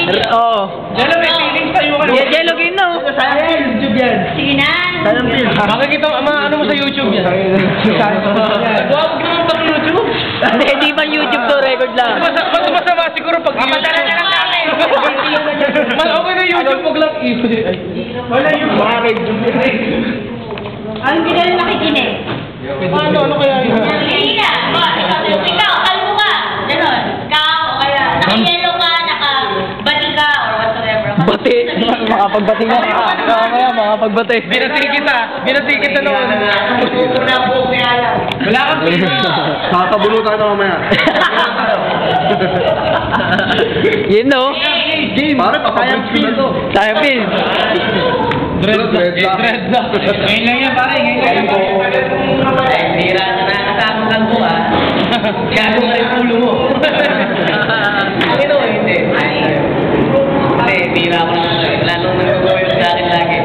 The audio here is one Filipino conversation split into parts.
Oo. Jello, may feelings tayo ka. Yeah, Jello, gino. Sayang YouTube yan. Sinan. Sayang pin. Makikita ano mo sa YouTube yan. Huwag mo pag YouTube. Hindi ba YouTube to, record lang. Mas masama siguro pag YouTube. Papadala na lang namin. Mas okay na YouTube, huwag lang wala YouTube. Bakit? Ang ginal nakikinig. Ano kaya yun? Hindi na. Ikaw, kalmo ka. Ganon. Ikaw, o kaya naka-yellow ka, naka-bati ka, or whatsoever. Bati. Makapagbati nga. Mamaya, makapagbati. Binati kita noon. Wala kang Kakabulo tayo mamaya. Yun, no? Pare, papabridge ko na to. Sayang pin. Dread na. Ngayon lang yan, pare. Ngayon lang. Hira na nakasama kang ko ah. Gago ka yung ulo mo. Ito, hindi. Hindi, hira ako naman ito. Lalong nag-goil sa akin lagi.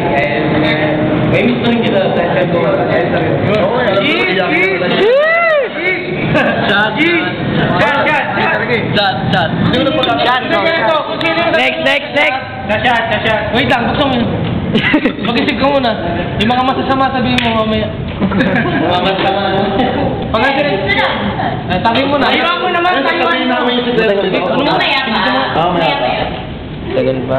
May miss rin kita sa isang ko. Shot. Wait lang, buksan mo yun. Mag-isip ka muna. Yung mga masasama sabihin mo mamaya. Mga masama. Tagin mo na. Ayaw mo naman. Mamaya pa. Tagal ba?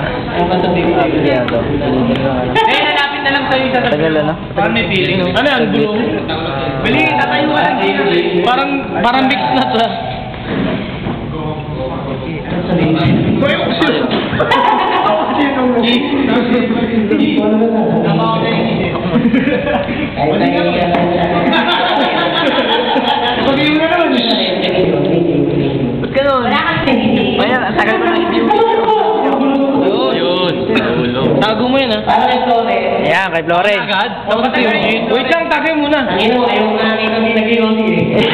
Lalapit na lang sa'yo isa. Tagal na. Parang may feeling. Ano yan? Bulong? Bili, tatayo ka lang. Parang mix na to. Ba't ganun? Wala kang sabihin. Ayan, ang tagal ko na hindi. Yun. Tago mo yan, ha? Parang ito eh. Ayan, kay Flore. Agad? Wait lang, tagay muna. Ayaw nga kami nag-iwati eh.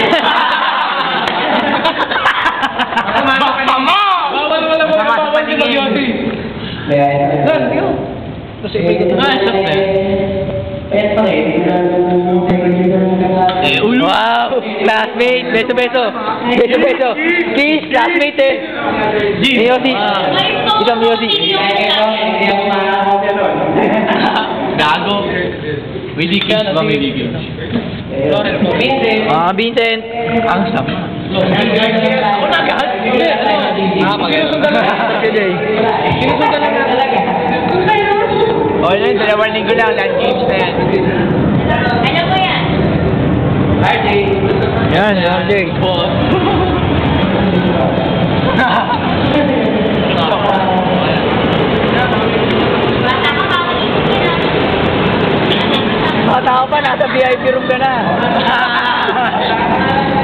Mama! Bawal mo lang Sama sa paningin. Wow! Classmate! Beso! Kiss! Classmate eh! Miyosi! Ikaw Miyosi! Gago. May dikis ba? May dikis. Vincent! Ang sama. Ako na agad? Sinusundan na. Sinusundan na talaga. Okay na yun, 2 linggo lang. Land games na yan. Ano mo yan? RJ. Yan, RJ. Bata ka pa, nasa VIP room ka na.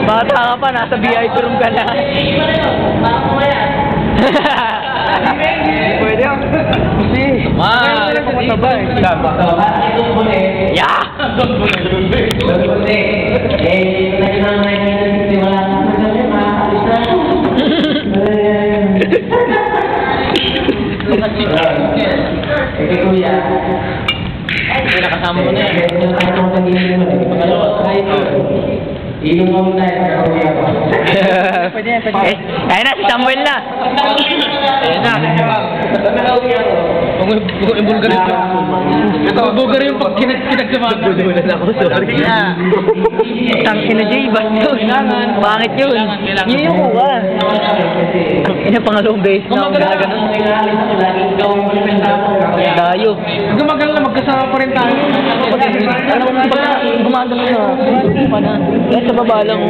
Bata ka pa, nasa VIP room ka na. Pwede yan. Kasi, Ma! yeah! Nakasama mo na yan. Inom mo na Pwede yan. Kaya na, si Samuel na. Kung ibulgar ito. Ibulgar yung pag kinagsamahan. Budulan ako, sorry. Tangin na Jay, bastos. Pangit yun. Yun yung kuha. Ina pangalawang beses na akong gaganon. Dayo. Gumagal na, magkasama pa rin tayo. Alam mo, pag gumagano na, kaya sa baba lang.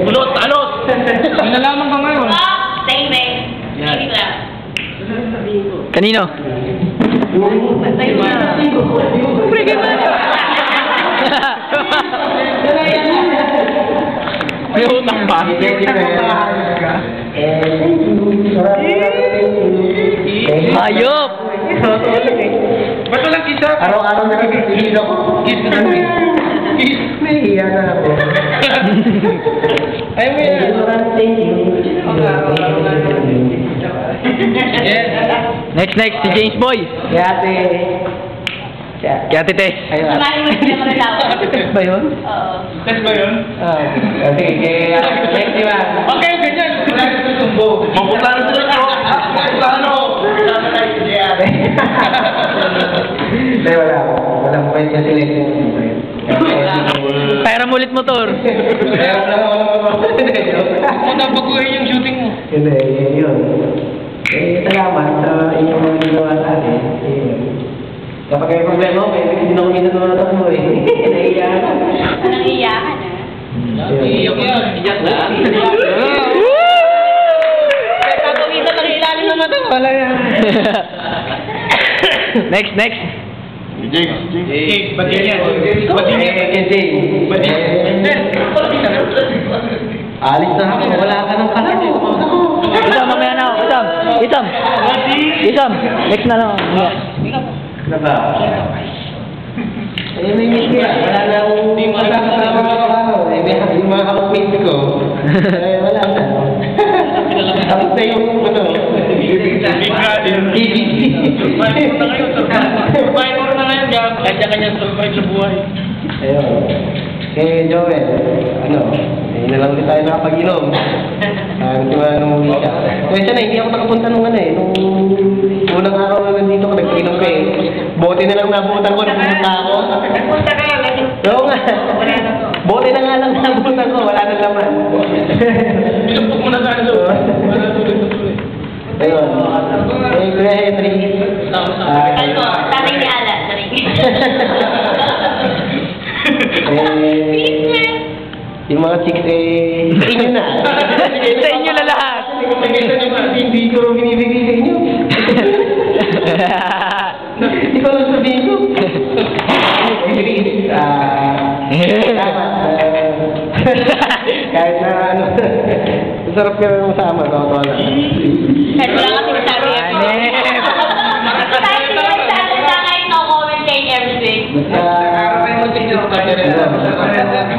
Alot! Nalaman ka ngayon. Stay back. Sige lang. Kanino? Stay back. Frigay mo na. May utang pa. Hayop! Ba't walang kisa? Araw-araw nakikita ako. Kiss na lang. Kiss. Nahihiya na ako. Ayaw mo yan. Next, si James Boy. Kaya Ate Tess. Sumali mo sila mga tao. Test ba yun? Oo. Test ba yun? Okay, next one. Okay, ganyan. Wala ka sa tumbo. Mapunta na sila ko. Mapunta na. Hindi, wala. Walang point na sila yung Pera mo ulit motor. Kaya wala Napag-uwi yung shooting mo. Hindi, yun. Salamat sa inyong mga ginawa sa atin. Kapag may problema ko, hindi na kami natutunan mo eh. Naiiyak ako. Anong iyakan Iyak yan. Iyak lang. Tatawisan lang ilalim ng mata. Wala yan. Next. Ba't yan? Alis na ako, wala ka ng kalat. Isam, mamaya na ako. Isam. Next na lang ako. Ano ba? Eh, may ngiti ah. Wala na akong kasama. Yung mga housemate ko, wala na. Tapos na yung BBC. Survivor na ngayon, gago. Kanya-kanya survive sa buhay. Ayun. Eh, Joel, ayun na lang ulit tayo nakapag-inom. Simula nung uwi ka. Kaya siya na, hindi ako nakapunta nung nung unang araw na nandito ko, nagpag-inom ka eh. Bote na lang nabutan ko, nagpunta ako. Punta ka lang. Oo nga. Bote na nga lang nabutan ko, wala nang laman. Pinumpok mo na sa ano. Wala tuloy. Ayun. Eh, Kuya Henry. Ano, taring ni Alan. Yung mga chicks sa inyo na. Sa inyo na lahat. Hindi ko binibigay sa inyo. Hindi ko lang sabihin ko. Kahit na sarap ka lang masama. Totoo lang. Kahit wala kasi masabi. Kahit hindi magsasalita kahit no comment kay everything.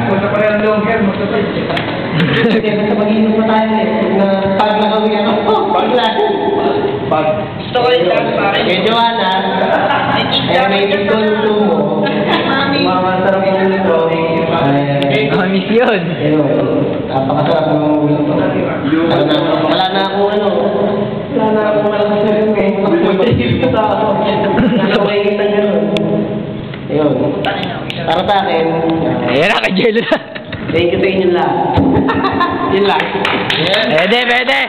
Basta pa rin ang long hair, magsasabi. Basta mag-inom pa tayo eh. Pag nakawin ako, pag Gusto ko yung dance pare. kay Joanna, may gusto mo. Masarap yung nito. Miss yun. Napakasarap ng ulo to. Wala na ako malakas na rin eh. Wala may kitang gano'n. Ayun. Para sa akin, Ayan na, kajelo na. thank you sa inyo lahat. Yun lang. Pwede.